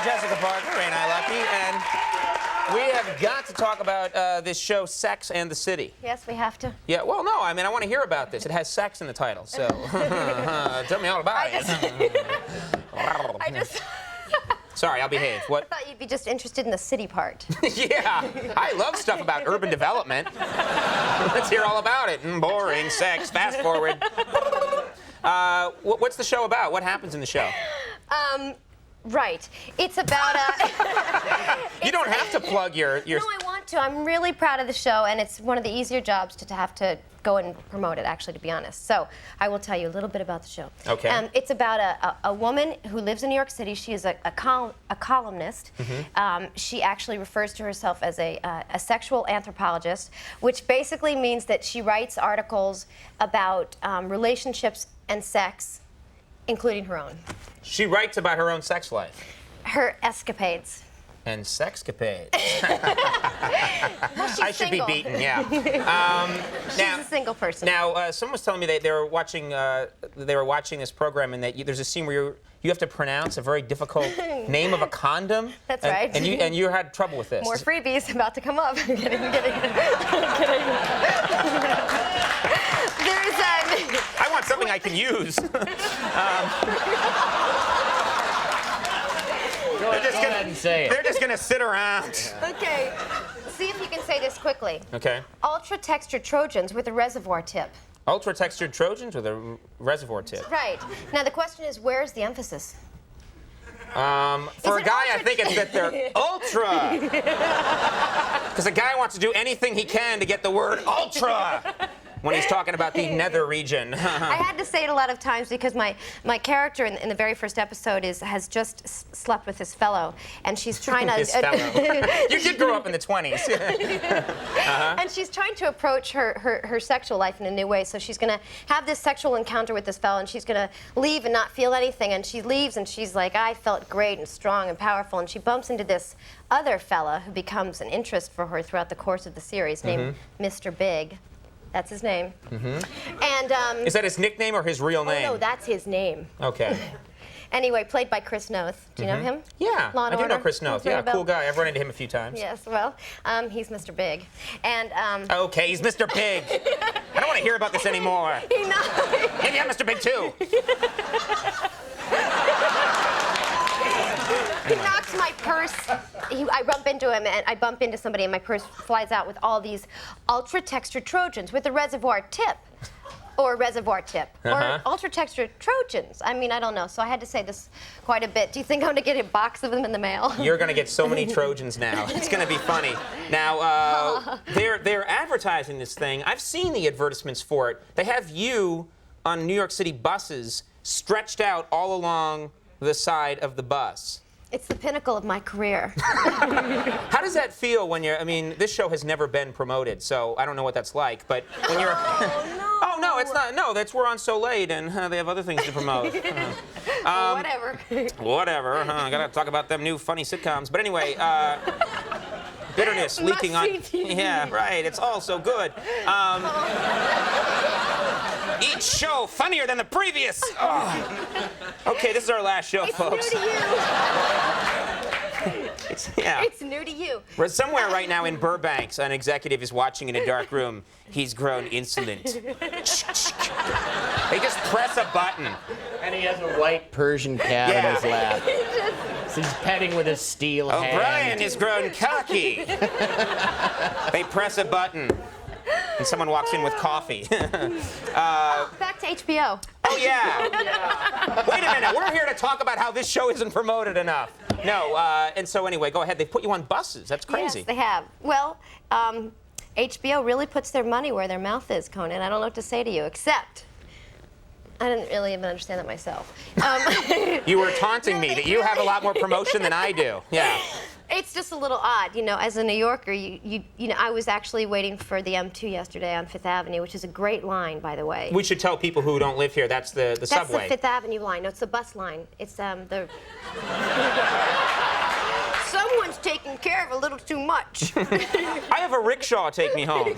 Jessica Parker, ain't I lucky? And we have got to talk about this show, Sex and the City. Yes, we have to. Yeah, well, no, I mean, I want to hear about this. It has sex in the title, so tell me all about it. Sorry, I'll behave. What? I thought you'd be just interested in the city part. Yeah, I love stuff about urban development. Let's hear all about it. Boring, sex, fast forward. What's the show about? What happens in the show? Right. It's about You don't have to plug your... No, I want to. I'm really proud of the show, and it's one of the easier jobs to have to go and promote it, actually, to be honest. So I will tell you a little bit about the show. Okay. It's about a woman who lives in New York City. She is a columnist. Mm-hmm. She actually refers to herself as a sexual anthropologist, which basically means that she writes articles about relationships and sex, including her own. She writes about her own sex life. Her escapades. And sexcapades. Well, she's I should single. be beaten, yeah. She's a single person. Now, someone was telling me they were watching this program, and that there's a scene where you have to pronounce a very difficult name of a condom. That's right. And you had trouble with this. More freebies about to come up. I'm kidding. I want something I can use. They're just gonna sit around. Okay. See if you can say this quickly. Okay. Ultra textured Trojans with a reservoir tip. Ultra textured Trojans with a reservoir tip. Right. Now the question is, where's the emphasis? For a guy, I think it's that they're ultra. Because a guy wants to do anything he can to get the word ultra when he's talking about the nether region. I had to say it a lot of times because my character in the very first episode has just slept with this fellow, and she's trying to... This fellow. You did grow up in the 20s. And she's trying to approach her sexual life in a new way. So she's going to have this sexual encounter with this fellow, and she's going to leave and not feel anything. And she leaves, and she's like, I felt great and strong and powerful. And she bumps into this other fella who becomes an interest for her throughout the course of the series, named Mr. Big. That's his name. And is that his nickname or his real name? Oh, no, that's his name. Okay. Anyway, played by Chris Noth. Do you know him? Yeah, Law and I do know Order? Chris Noth. Yeah, cool guy. I've run into him a few times. Yes, well, he's Mr. Big. And, Okay, he's Mr. Big. I don't want to hear about this anymore. Maybe I'm Mr. Big, too. He knocks my purse. I bump into him, and I bump into somebody, and my purse flies out with all these ultra-textured Trojans with a reservoir tip. Or a reservoir tip. Or ultra-textured Trojans. I mean, I don't know. So I had to say this quite a bit. Do you think I'm going to get a box of them in the mail? You're going to get so many Trojans now. It's going to be funny. Now, they're advertising this thing. I've seen the advertisements for it. They have you on New York City buses stretched out all along the side of the bus. It's the pinnacle of my career. How does that feel when you're, I mean, this show has never been promoted, so I don't know what that's like, but when you're... Oh, no, it's not. No, we're on so late, and they have other things to promote. Whatever. Whatever. I gotta talk about them new funny sitcoms. But anyway, bitterness leaking on... Yeah, right. It's all so good. Each show funnier than the previous. Oh. Okay, this is our last show, folks. It's new to you. It's new to you. We're somewhere right now in Burbank. An executive is watching in a dark room. He's grown insolent. They just press a button. And he has a white Persian cat in his lap. So he's petting with his steel hand. O'Brien has grown cocky. They press a button. And someone walks in with coffee. Back to HBO. Oh, yeah. Wait a minute. We're here to talk about how this show isn't promoted enough. No, and so anyway, go ahead. They put you on buses. That's crazy. Yes, they have. Well, HBO really puts their money where their mouth is, Conan. I don't know what to say to you, except I didn't really even understand that myself. You were taunting me that you have a lot more promotion than I do. Yeah. It's just a little odd, you know. As a New Yorker, you know, I was actually waiting for the M2 yesterday on Fifth Avenue, which is a great line, by the way. We should tell people who don't live here that's the subway. That's the Fifth Avenue line. No, it's the bus line. It's the. Someone's taking care of a little too much. I have a rickshaw take me home.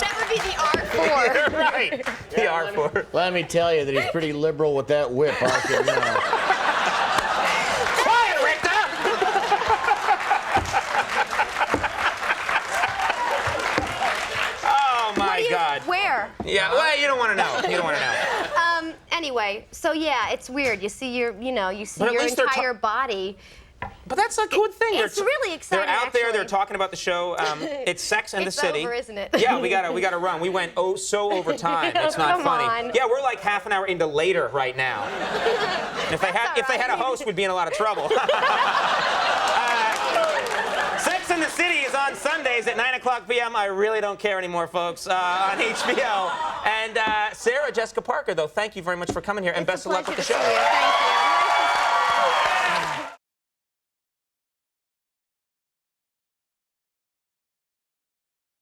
That would be the R4. great PR for her. Let me tell you that he's pretty liberal with that whip. I can know. Quiet, Richter! Oh my God. Where? Yeah, well, you don't want to know. You don't want to know. Anyway, so yeah, it's weird. You see your, you see But at your least they're entire body. But that's a good thing. It's really exciting. They're out there. actually. They're talking about the show. It's Sex and the It's City. over, isn't it? Yeah, we gotta run. We went so over time. It's not Come funny. on. Yeah, we're like half an hour into later right now. And if they had a host, we'd be in a lot of trouble. Sex and the City is on Sundays at 9:00 p.m. I really don't care anymore, folks, on HBO. And Sarah Jessica Parker, though, thank you very much for coming here, and best of luck with the show. Thank you.